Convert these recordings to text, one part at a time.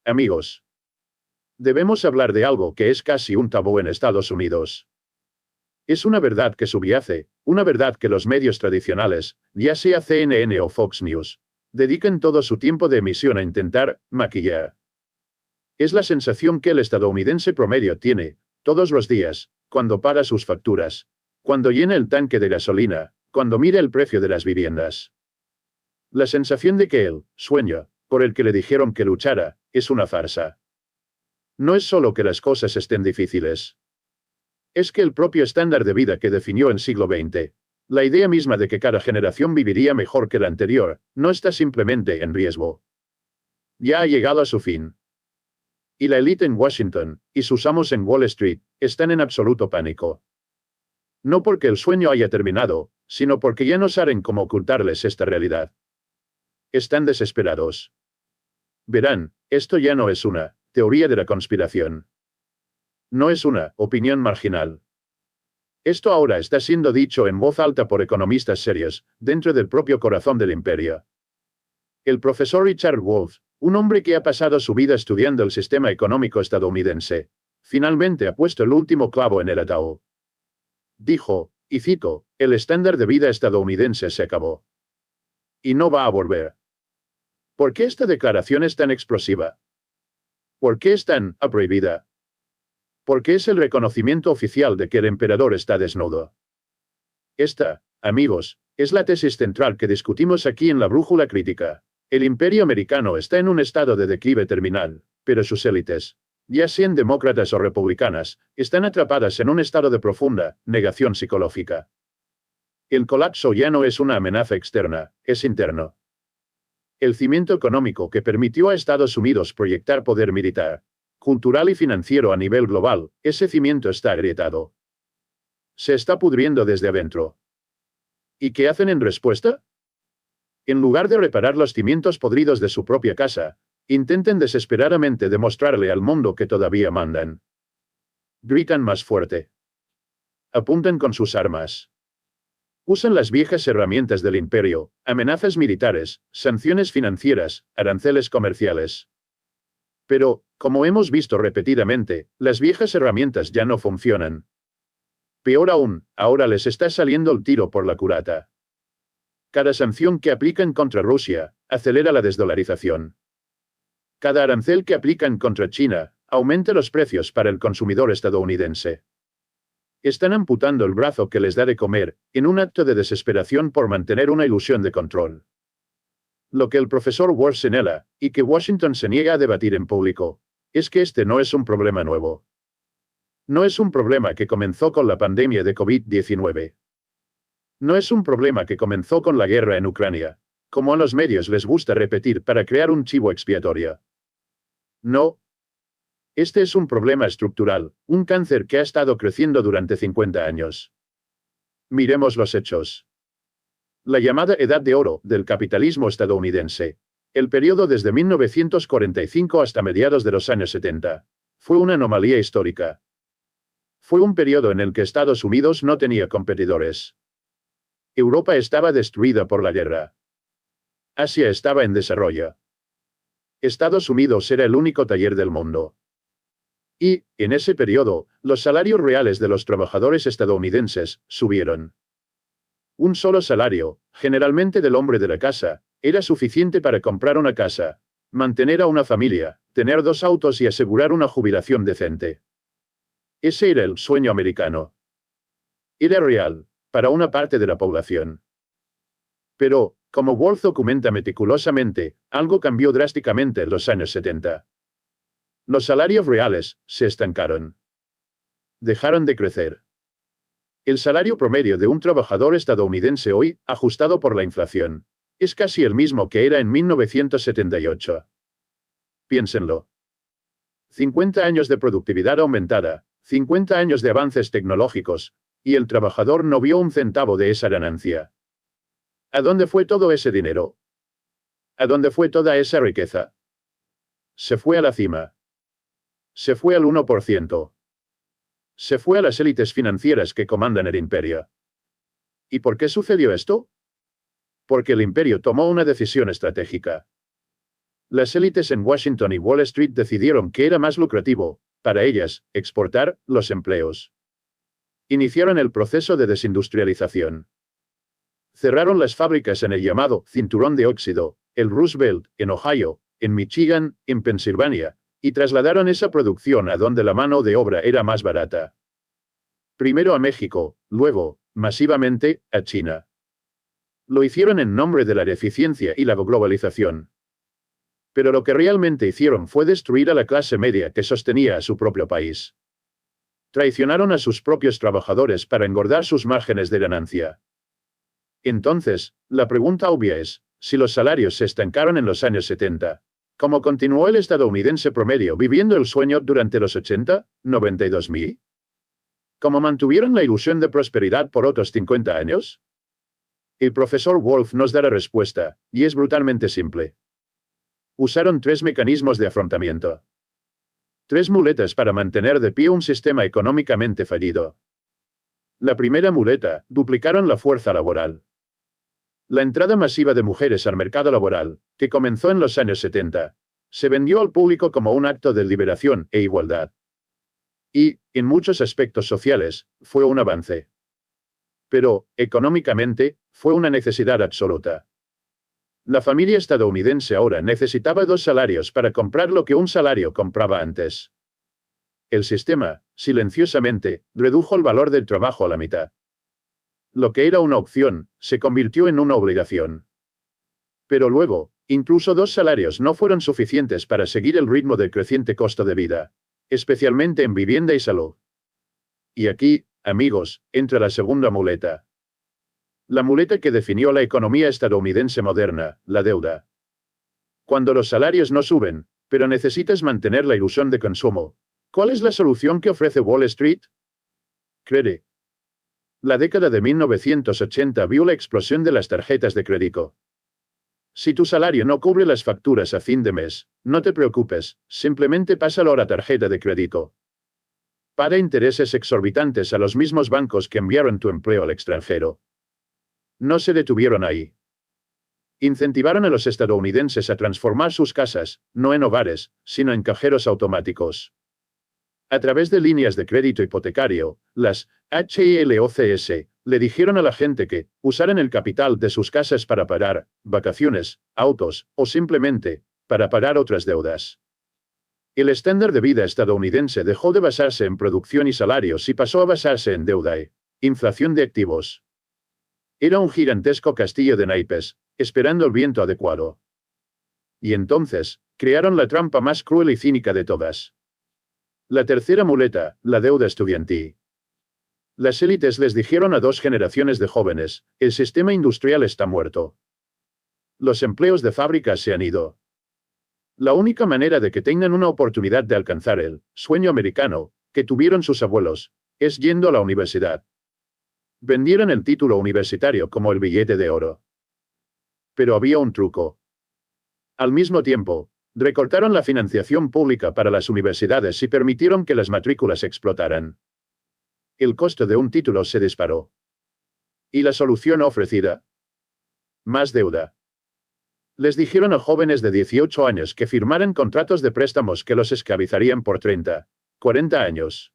Amigos, debemos hablar de algo que es casi un tabú en Estados Unidos. Es una verdad que subyace, una verdad que los medios tradicionales, ya sea CNN o Fox News, dedican todo su tiempo de emisión a intentar maquillar. Es la sensación que el estadounidense promedio tiene, todos los días, cuando paga sus facturas, cuando llena el tanque de gasolina, cuando mira el precio de las viviendas. La sensación de que el sueño, por el que le dijeron que luchara, es una farsa. No es solo que las cosas estén difíciles. Es que el propio estándar de vida que definió el siglo XX, la idea misma de que cada generación viviría mejor que la anterior, no está simplemente en riesgo. Ya ha llegado a su fin. Y la élite en Washington, y sus amos en Wall Street, están en absoluto pánico. No porque el sueño haya terminado, sino porque ya no saben cómo ocultarles esta realidad. Están desesperados. Verán, esto ya no es una teoría de la conspiración. No es una opinión marginal. Esto ahora está siendo dicho en voz alta por economistas serios, dentro del propio corazón del imperio. El profesor Richard Wolff, un hombre que ha pasado su vida estudiando el sistema económico estadounidense, finalmente ha puesto el último clavo en el ataúd. Dijo, y cito, el estándar de vida estadounidense se acabó. Y no va a volver. ¿Por qué esta declaración es tan explosiva? ¿Por qué es tan prohibida? Porque es el reconocimiento oficial de que el emperador está desnudo. Esta, amigos, es la tesis central que discutimos aquí en la Brújula Crítica. El imperio americano está en un estado de declive terminal, pero sus élites, ya sean demócratas o republicanas, están atrapadas en un estado de profunda negación psicológica. El colapso ya no es una amenaza externa, es interno. El cimiento económico que permitió a Estados Unidos proyectar poder militar, cultural y financiero a nivel global, ese cimiento está agrietado. Se está pudriendo desde adentro. ¿Y qué hacen en respuesta? En lugar de reparar los cimientos podridos de su propia casa, intenten desesperadamente demostrarle al mundo que todavía mandan. Gritan más fuerte. Apuntan con sus armas. Usan las viejas herramientas del imperio, amenazas militares, sanciones financieras, aranceles comerciales. Pero, como hemos visto repetidamente, las viejas herramientas ya no funcionan. Peor aún, ahora les está saliendo el tiro por la culata. Cada sanción que aplican contra Rusia, acelera la desdolarización. Cada arancel que aplican contra China, aumenta los precios para el consumidor estadounidense. Están amputando el brazo que les da de comer, en un acto de desesperación por mantener una ilusión de control. Lo que el profesor Wolff señala, y que Washington se niega a debatir en público, es que este no es un problema nuevo. No es un problema que comenzó con la pandemia de COVID-19. No es un problema que comenzó con la guerra en Ucrania, como a los medios les gusta repetir para crear un chivo expiatorio. No. Este es un problema estructural, un cáncer que ha estado creciendo durante 50 años. Miremos los hechos. La llamada Edad de Oro del capitalismo estadounidense, el periodo desde 1945 hasta mediados de los años 70, fue una anomalía histórica. Fue un periodo en el que Estados Unidos no tenía competidores. Europa estaba destruida por la guerra. Asia estaba en desarrollo. Estados Unidos era el único taller del mundo. Y, en ese periodo, los salarios reales de los trabajadores estadounidenses subieron. Un solo salario, generalmente del hombre de la casa, era suficiente para comprar una casa, mantener a una familia, tener 2 autos y asegurar una jubilación decente. Ese era el sueño americano. Era real, para una parte de la población. Pero, como Wolff documenta meticulosamente, algo cambió drásticamente en los años 70. Los salarios reales se estancaron. Dejaron de crecer. El salario promedio de un trabajador estadounidense hoy, ajustado por la inflación, es casi el mismo que era en 1978. Piénsenlo. 50 años de productividad aumentada, 50 años de avances tecnológicos, y el trabajador no vio un centavo de esa ganancia. ¿A dónde fue todo ese dinero? ¿A dónde fue toda esa riqueza? Se fue a la cima. Se fue al 1%. Se fue a las élites financieras que comandan el imperio. ¿Y por qué sucedió esto? Porque el imperio tomó una decisión estratégica. Las élites en Washington y Wall Street decidieron que era más lucrativo, para ellas, exportar los empleos. Iniciaron el proceso de desindustrialización. Cerraron las fábricas en el llamado Cinturón de Óxido, el Roosevelt, en Ohio, en Michigan, en Pensilvania, y trasladaron esa producción a donde la mano de obra era más barata. Primero a México, luego, masivamente, a China. Lo hicieron en nombre de la eficiencia y la globalización. Pero lo que realmente hicieron fue destruir a la clase media que sostenía a su propio país. Traicionaron a sus propios trabajadores para engordar sus márgenes de ganancia. Entonces, la pregunta obvia es, si los salarios se estancaron en los años 70, ¿cómo continuó el estadounidense promedio viviendo el sueño durante los 80, 92,000? ¿Cómo mantuvieron la ilusión de prosperidad por otros 50 años? El profesor Wolf nos da la respuesta, y es brutalmente simple. Usaron 3 mecanismos de afrontamiento. 3 muletas para mantener de pie un sistema económicamente fallido. La primera muleta, duplicaron la fuerza laboral. La entrada masiva de mujeres al mercado laboral, que comenzó en los años 70, se vendió al público como un acto de liberación e igualdad. Y, en muchos aspectos sociales, fue un avance. Pero, económicamente, fue una necesidad absoluta. La familia estadounidense ahora necesitaba 2 salarios para comprar lo que un salario compraba antes. El sistema, silenciosamente, redujo el valor del trabajo a la mitad. Lo que era una opción, se convirtió en una obligación. Pero luego, incluso 2 salarios no fueron suficientes para seguir el ritmo del creciente costo de vida, especialmente en vivienda y salud. Y aquí, amigos, entra la segunda muleta. La muleta que definió la economía estadounidense moderna, la deuda. Cuando los salarios no suben, pero necesitas mantener la ilusión de consumo, ¿cuál es la solución que ofrece Wall Street? Crédito. La década de 1980 vio la explosión de las tarjetas de crédito. Si tu salario no cubre las facturas a fin de mes, no te preocupes, simplemente pásalo a la tarjeta de crédito. Paga intereses exorbitantes a los mismos bancos que enviaron tu empleo al extranjero. No se detuvieron ahí. Incentivaron a los estadounidenses a transformar sus casas, no en hogares, sino en cajeros automáticos. A través de líneas de crédito hipotecario, las HILOCS, le dijeron a la gente que usaran el capital de sus casas para pagar vacaciones, autos, o simplemente, para pagar otras deudas. El estándar de vida estadounidense dejó de basarse en producción y salarios y pasó a basarse en deuda e inflación de activos. Era un gigantesco castillo de naipes, esperando el viento adecuado. Y entonces, crearon la trampa más cruel y cínica de todas. La tercera muleta, la deuda estudiantil. Las élites les dijeron a 2 generaciones de jóvenes, el sistema industrial está muerto. Los empleos de fábricas se han ido. La única manera de que tengan una oportunidad de alcanzar el sueño americano, que tuvieron sus abuelos, es yendo a la universidad. Vendieron el título universitario como el billete de oro. Pero había un truco. Al mismo tiempo, recortaron la financiación pública para las universidades y permitieron que las matrículas explotaran. El costo de un título se disparó. ¿Y la solución ofrecida? Más deuda. Les dijeron a jóvenes de 18 años que firmaran contratos de préstamos que los esclavizarían por 30, 40 años.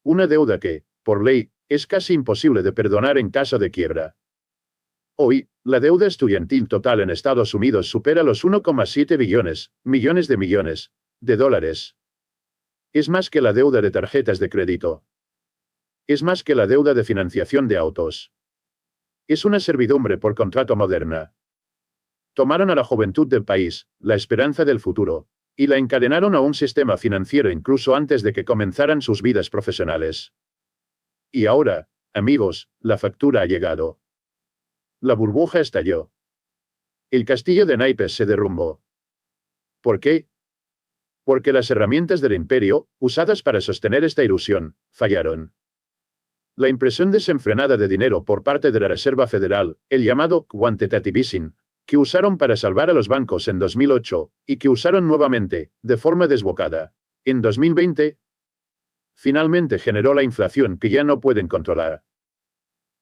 Una deuda que, por ley, es casi imposible de perdonar en caso de quiebra. Hoy, la deuda estudiantil total en Estados Unidos supera los 1,7 millones de dólares. Es más que la deuda de tarjetas de crédito. Es más que la deuda de financiación de autos. Es una servidumbre por contrato moderna. Tomaron a la juventud del país, la esperanza del futuro, y la encadenaron a un sistema financiero incluso antes de que comenzaran sus vidas profesionales. Y ahora, amigos, la factura ha llegado. La burbuja estalló. El castillo de naipes se derrumbó. ¿Por qué? Porque las herramientas del imperio, usadas para sostener esta ilusión, fallaron. La impresión desenfrenada de dinero por parte de la Reserva Federal, el llamado quantitative easing, que usaron para salvar a los bancos en 2008, y que usaron nuevamente, de forma desbocada, en 2020, finalmente generó la inflación que ya no pueden controlar.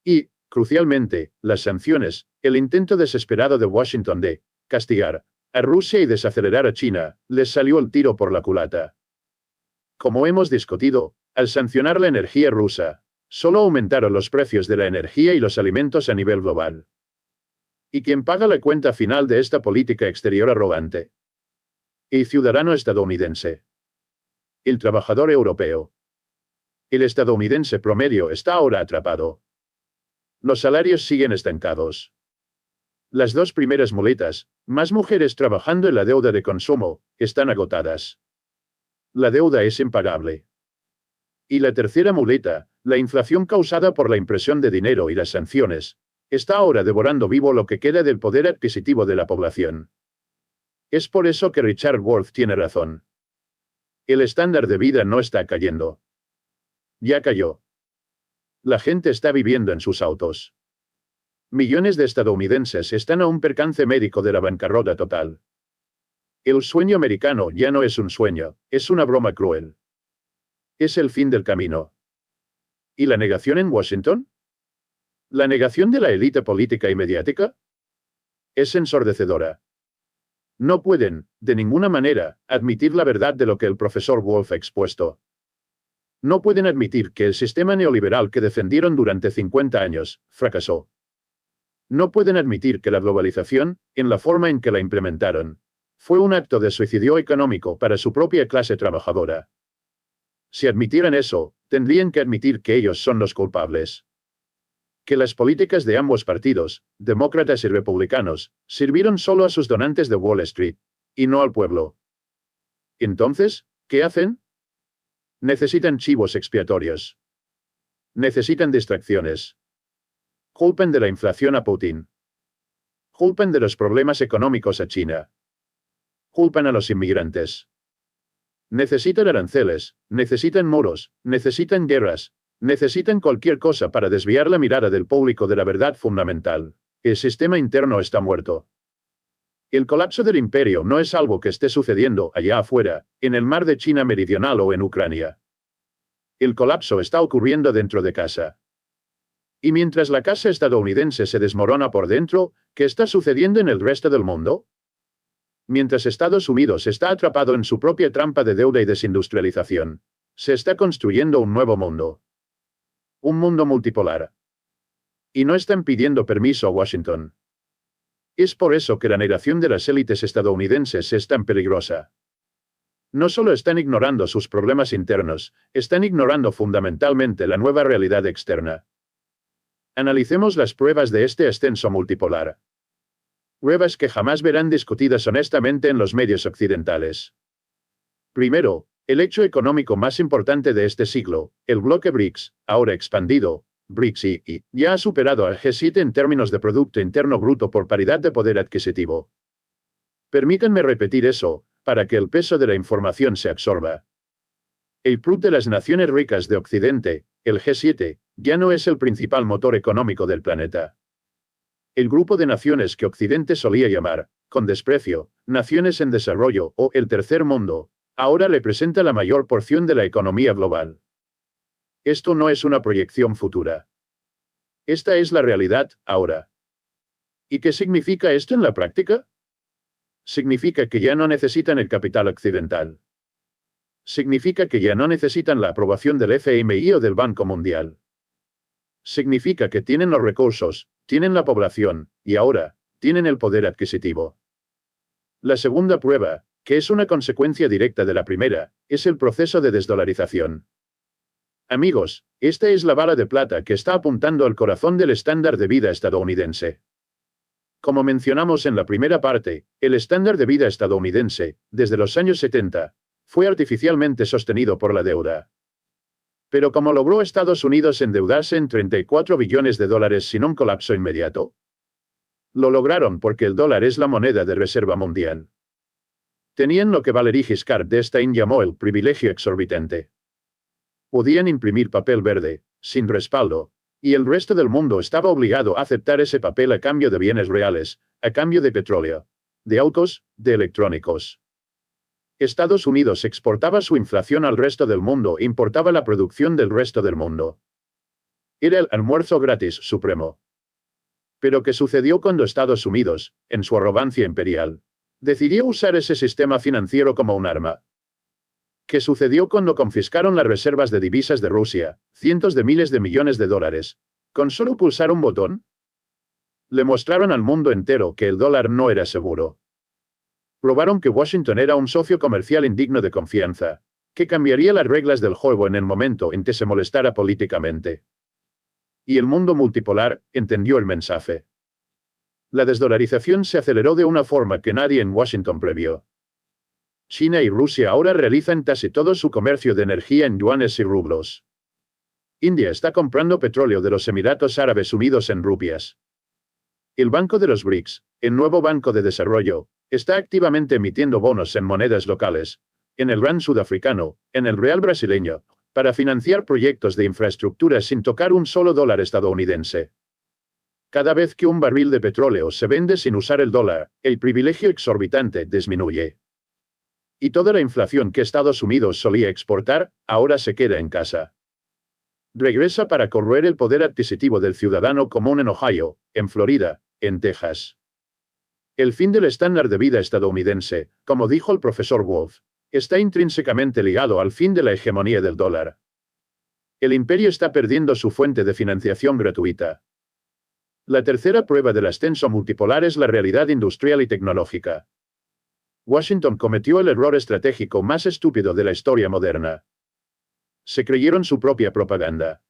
Y, crucialmente, las sanciones, el intento desesperado de Washington de castigar a Rusia y desacelerar a China, les salió el tiro por la culata. Como hemos discutido, al sancionar la energía rusa, solo aumentaron los precios de la energía y los alimentos a nivel global. ¿Y quién paga la cuenta final de esta política exterior arrogante? El ciudadano estadounidense. El trabajador europeo. El estadounidense promedio está ahora atrapado. Los salarios siguen estancados. Las dos primeras muletas, más mujeres trabajando en la deuda de consumo, están agotadas. La deuda es impagable. Y la tercera muleta, la inflación causada por la impresión de dinero y las sanciones, está ahora devorando vivo lo que queda del poder adquisitivo de la población. Es por eso que Richard Wolff tiene razón. El estándar de vida no está cayendo. Ya cayó. La gente está viviendo en sus autos. Millones de estadounidenses están a un percance médico de la bancarrota total. El sueño americano ya no es un sueño, es una broma cruel. Es el fin del camino. ¿Y la negación en Washington? ¿La negación de la élite política y mediática? Es ensordecedora. No pueden, de ninguna manera, admitir la verdad de lo que el profesor Wolff ha expuesto. No pueden admitir que el sistema neoliberal que defendieron durante 50 años, fracasó. No pueden admitir que la globalización, en la forma en que la implementaron, fue un acto de suicidio económico para su propia clase trabajadora. Si admitieran eso, tendrían que admitir que ellos son los culpables. Que las políticas de ambos partidos, demócratas y republicanos, sirvieron solo a sus donantes de Wall Street, y no al pueblo. Entonces, ¿qué hacen? Necesitan chivos expiatorios. Necesitan distracciones. Culpen de la inflación a Putin. Culpen de los problemas económicos a China. Culpan a los inmigrantes. Necesitan aranceles, necesitan muros, necesitan guerras, necesitan cualquier cosa para desviar la mirada del público de la verdad fundamental. El sistema interno está muerto. El colapso del imperio no es algo que esté sucediendo allá afuera, en el mar de China Meridional o en Ucrania. El colapso está ocurriendo dentro de casa. Y mientras la casa estadounidense se desmorona por dentro, ¿qué está sucediendo en el resto del mundo? Mientras Estados Unidos está atrapado en su propia trampa de deuda y desindustrialización, se está construyendo un nuevo mundo. Un mundo multipolar. Y no están pidiendo permiso a Washington. Es por eso que la negación de las élites estadounidenses es tan peligrosa. No solo están ignorando sus problemas internos, están ignorando fundamentalmente la nueva realidad externa. Analicemos las pruebas de este ascenso multipolar. Pruebas que jamás verán discutidas honestamente en los medios occidentales. Primero, el hecho económico más importante de este siglo, el bloque BRICS, ahora expandido, BRICS y ya ha superado al G7 en términos de Producto Interno Bruto por paridad de poder adquisitivo. Permítanme repetir eso, para que el peso de la información se absorba. El PRUT de las naciones ricas de Occidente, el G7, ya no es el principal motor económico del planeta. El grupo de naciones que Occidente solía llamar, con desprecio, naciones en desarrollo o el tercer mundo, ahora representa la mayor porción de la economía global. Esto no es una proyección futura. Esta es la realidad, ahora. ¿Y qué significa esto en la práctica? Significa que ya no necesitan el capital occidental. Significa que ya no necesitan la aprobación del FMI o del Banco Mundial. Significa que tienen los recursos, tienen la población, y ahora, tienen el poder adquisitivo. La segunda prueba, que es una consecuencia directa de la primera, es el proceso de desdolarización. Amigos, esta es la bala de plata que está apuntando al corazón del estándar de vida estadounidense. Como mencionamos en la primera parte, el estándar de vida estadounidense, desde los años 70, fue artificialmente sostenido por la deuda. Pero ¿cómo logró Estados Unidos endeudarse en 34 billones de dólares sin un colapso inmediato? Lo lograron porque el dólar es la moneda de reserva mundial. Tenían lo que Valéry Giscard d'Estaing llamó el privilegio exorbitante. Podían imprimir papel verde, sin respaldo, y el resto del mundo estaba obligado a aceptar ese papel a cambio de bienes reales, a cambio de petróleo, de autos, de electrónicos. Estados Unidos exportaba su inflación al resto del mundo e importaba la producción del resto del mundo. Era el almuerzo gratis supremo. Pero ¿qué sucedió cuando Estados Unidos, en su arrogancia imperial, Decidió usar ese sistema financiero como un arma. ¿Qué sucedió cuando confiscaron las reservas de divisas de Rusia, cientos de miles de millones de dólares? ¿Con solo pulsar un botón? Le mostraron al mundo entero que el dólar no era seguro. Probaron que Washington era un socio comercial indigno de confianza, que cambiaría las reglas del juego en el momento en que se molestara políticamente. Y el mundo multipolar entendió el mensaje. La desdolarización se aceleró de una forma que nadie en Washington previó. China y Rusia ahora realizan casi todo su comercio de energía en yuanes y rublos. India está comprando petróleo de los Emiratos Árabes Unidos en rupias. El Banco de los BRICS, el nuevo Banco de Desarrollo, está activamente emitiendo bonos en monedas locales, en el rand sudafricano, en el real brasileño, para financiar proyectos de infraestructura sin tocar un solo dólar estadounidense. Cada vez que un barril de petróleo se vende sin usar el dólar, el privilegio exorbitante disminuye. Y toda la inflación que Estados Unidos solía exportar, ahora se queda en casa. Regresa para corroer el poder adquisitivo del ciudadano común en Ohio, en Florida, en Texas. El fin del estándar de vida estadounidense, como dijo el profesor Wolf, está intrínsecamente ligado al fin de la hegemonía del dólar. El imperio está perdiendo su fuente de financiación gratuita. La tercera prueba del ascenso multipolar es la realidad industrial y tecnológica. Washington cometió el error estratégico más estúpido de la historia moderna. Se creyeron su propia propaganda.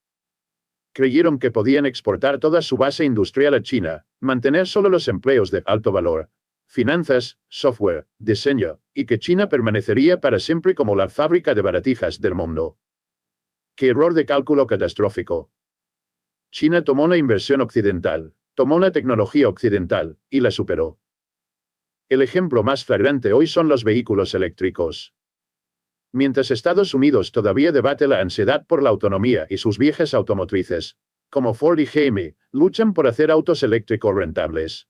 Creyeron que podían exportar toda su base industrial a China, mantener solo los empleos de alto valor, finanzas, software, diseño, y que China permanecería para siempre como la fábrica de baratijas del mundo. ¡Qué error de cálculo catastrófico! China tomó la inversión occidental, tomó la tecnología occidental, y la superó. El ejemplo más flagrante hoy son los vehículos eléctricos. Mientras Estados Unidos todavía debate la ansiedad por la autonomía y sus viejas automotrices, como Ford y GM, luchan por hacer autos eléctricos rentables.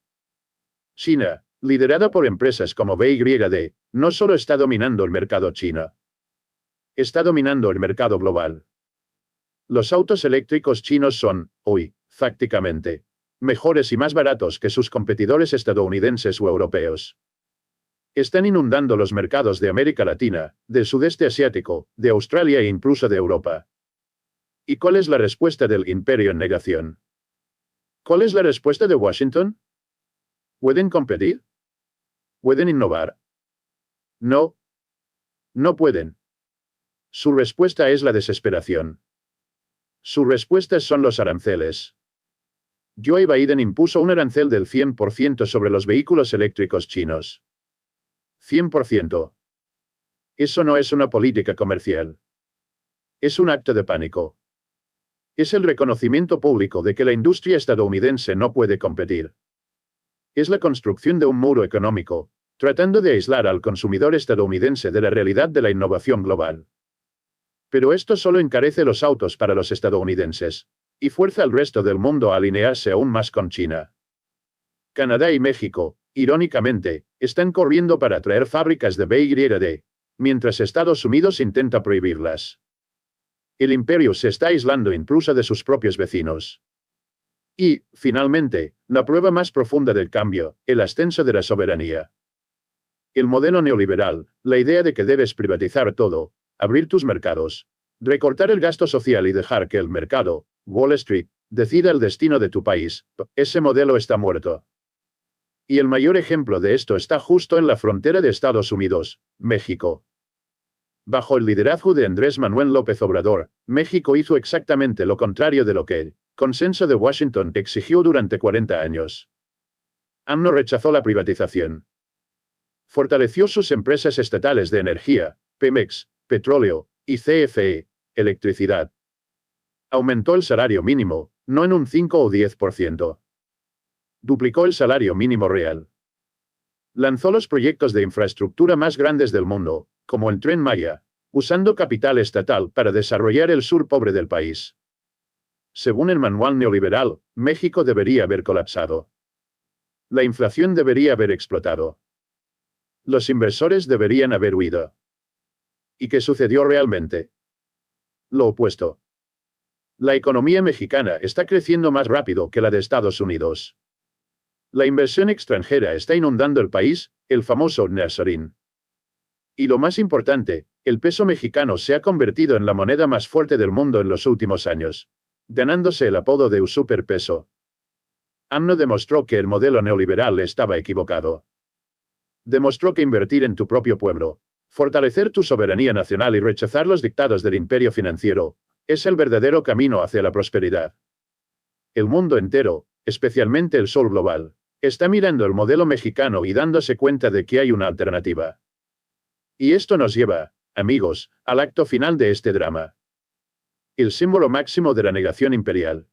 China, liderada por empresas como BYD, no solo está dominando el mercado chino. Está dominando el mercado global. Los autos eléctricos chinos son, hoy, fácticamente, mejores y más baratos que sus competidores estadounidenses o europeos. Están inundando los mercados de América Latina, del sudeste asiático, de Australia e incluso de Europa. ¿Y cuál es la respuesta del imperio en negación? ¿Cuál es la respuesta de Washington? ¿Pueden competir? ¿Pueden innovar? No. No pueden. Su respuesta es la desesperación. Su respuesta son los aranceles. Joe Biden impuso un arancel del 100% sobre los vehículos eléctricos chinos. 100%. Eso no es una política comercial. Es un acto de pánico. Es el reconocimiento público de que la industria estadounidense no puede competir. Es la construcción de un muro económico, tratando de aislar al consumidor estadounidense de la realidad de la innovación global. Pero esto solo encarece los autos para los estadounidenses, y fuerza al resto del mundo a alinearse aún más con China. Canadá y México, irónicamente, están corriendo para traer fábricas de BYD, mientras Estados Unidos intenta prohibirlas. El imperio se está aislando incluso de sus propios vecinos. Y, finalmente, la prueba más profunda del cambio, el ascenso de la soberanía. El modelo neoliberal, la idea de que debes privatizar todo, abrir tus mercados, recortar el gasto social y dejar que el mercado, Wall Street, decida el destino de tu país, ese modelo está muerto. Y el mayor ejemplo de esto está justo en la frontera de Estados Unidos, México. Bajo el liderazgo de Andrés Manuel López Obrador, México hizo exactamente lo contrario de lo que el consenso de Washington exigió durante 40 años. AMLO rechazó la privatización. Fortaleció sus empresas estatales de energía, Pemex, petróleo, y CFE, electricidad. Aumentó el salario mínimo, no en un 5 o 10%. Duplicó el salario mínimo real. Lanzó los proyectos de infraestructura más grandes del mundo, como el Tren Maya, usando capital estatal para desarrollar el sur pobre del país. Según el manual neoliberal, México debería haber colapsado. La inflación debería haber explotado. Los inversores deberían haber huido. ¿Y qué sucedió realmente? Lo opuesto. La economía mexicana está creciendo más rápido que la de Estados Unidos. La inversión extranjera está inundando el país, el famoso Nazarín. Y lo más importante, el peso mexicano se ha convertido en la moneda más fuerte del mundo en los últimos años, ganándose el apodo de superpeso. AMLO demostró que el modelo neoliberal estaba equivocado. Demostró que invertir en tu propio pueblo, fortalecer tu soberanía nacional y rechazar los dictados del imperio financiero, es el verdadero camino hacia la prosperidad. El mundo entero, especialmente el sur global, está mirando el modelo mexicano y dándose cuenta de que hay una alternativa. Y esto nos lleva, amigos, al acto final de este drama. El símbolo máximo de la negación imperial.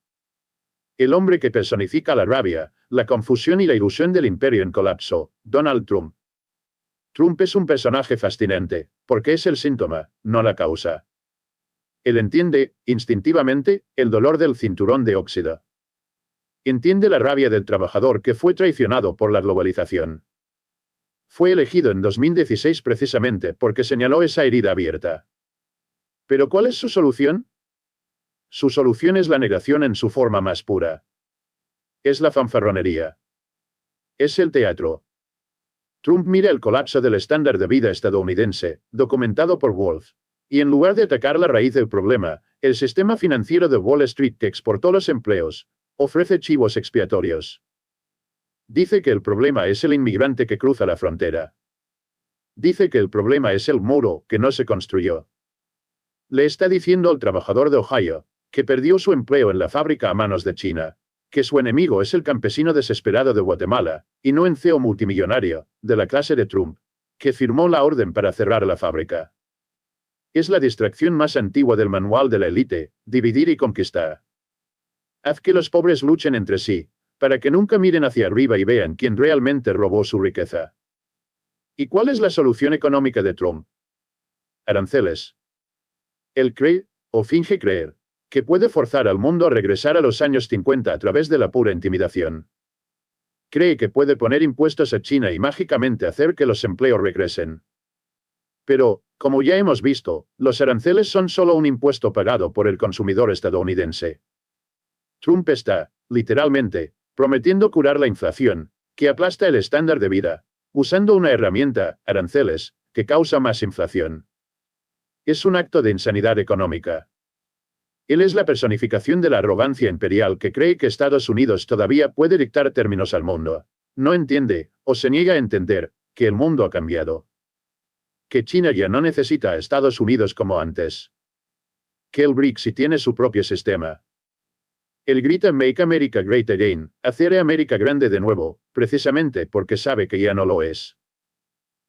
El hombre que personifica la rabia, la confusión y la ilusión del imperio en colapso, Donald Trump. Trump es un personaje fascinante, porque es el síntoma, no la causa. Él entiende, instintivamente, el dolor del cinturón de óxido. Entiende la rabia del trabajador que fue traicionado por la globalización. Fue elegido en 2016 precisamente porque señaló esa herida abierta. ¿Pero cuál es su solución? Su solución es la negación en su forma más pura. Es la fanfarronería. Es el teatro. Trump mira el colapso del estándar de vida estadounidense, documentado por Wolf, y en lugar de atacar la raíz del problema, el sistema financiero de Wall Street que exportó los empleos, ofrece chivos expiatorios. Dice que el problema es el inmigrante que cruza la frontera. Dice que el problema es el muro que no se construyó. Le está diciendo al trabajador de Ohio, que perdió su empleo en la fábrica a manos de China, que su enemigo es el campesino desesperado de Guatemala, y no un CEO multimillonario, de la clase de Trump, que firmó la orden para cerrar la fábrica. Es la distracción más antigua del manual de la élite, dividir y conquistar. Haz que los pobres luchen entre sí, para que nunca miren hacia arriba y vean quién realmente robó su riqueza. ¿Y cuál es la solución económica de Trump? Aranceles. Él cree, o finge creer, que puede forzar al mundo a regresar a los años 50 a través de la pura intimidación. Cree que puede poner impuestos a China y mágicamente hacer que los empleos regresen. Pero, como ya hemos visto, los aranceles son solo un impuesto pagado por el consumidor estadounidense. Trump está, literalmente, prometiendo curar la inflación, que aplasta el estándar de vida, usando una herramienta, aranceles, que causa más inflación. Es un acto de insanidad económica. Él es la personificación de la arrogancia imperial que cree que Estados Unidos todavía puede dictar términos al mundo. No entiende, o se niega a entender, que el mundo ha cambiado. Que China ya no necesita a Estados Unidos como antes. Que el BRICS tiene su propio sistema. Él grita Make America Great Again, hacer América grande de nuevo, precisamente porque sabe que ya no lo es.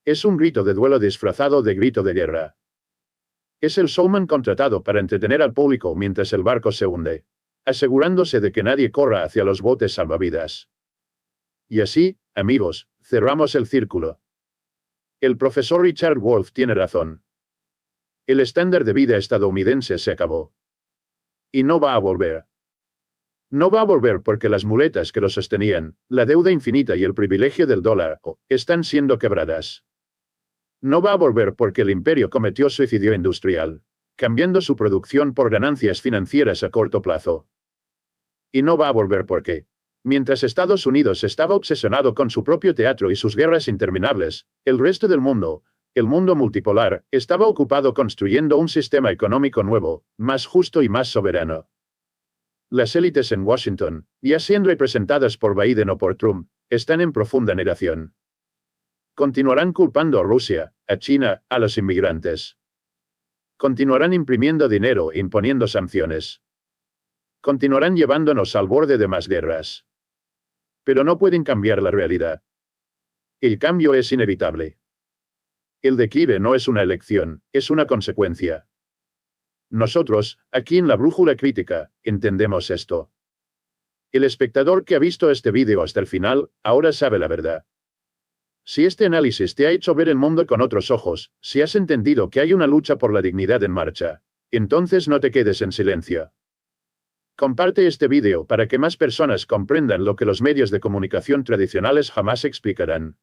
Es un grito de duelo disfrazado de grito de guerra. Es el showman contratado para entretener al público mientras el barco se hunde, asegurándose de que nadie corra hacia los botes salvavidas. Y así, amigos, cerramos el círculo. El profesor Richard Wolff tiene razón. El estándar de vida estadounidense se acabó. Y no va a volver. No va a volver porque las muletas que lo sostenían, la deuda infinita y el privilegio del dólar, están siendo quebradas. No va a volver porque el imperio cometió suicidio industrial, cambiando su producción por ganancias financieras a corto plazo. Y no va a volver porque, mientras Estados Unidos estaba obsesionado con su propio teatro y sus guerras interminables, el resto del mundo, el mundo multipolar, estaba ocupado construyendo un sistema económico nuevo, más justo y más soberano. Las élites en Washington, ya sean representadas por Biden o por Trump, están en profunda negación. Continuarán culpando a Rusia, a China, a los inmigrantes. Continuarán imprimiendo dinero e imponiendo sanciones. Continuarán llevándonos al borde de más guerras. Pero no pueden cambiar la realidad. El cambio es inevitable. El declive no es una elección, es una consecuencia. Nosotros, aquí en la Brújula Crítica, entendemos esto. El espectador que ha visto este vídeo hasta el final, ahora sabe la verdad. Si este análisis te ha hecho ver el mundo con otros ojos, si has entendido que hay una lucha por la dignidad en marcha, entonces no te quedes en silencio. Comparte este vídeo para que más personas comprendan lo que los medios de comunicación tradicionales jamás explicarán.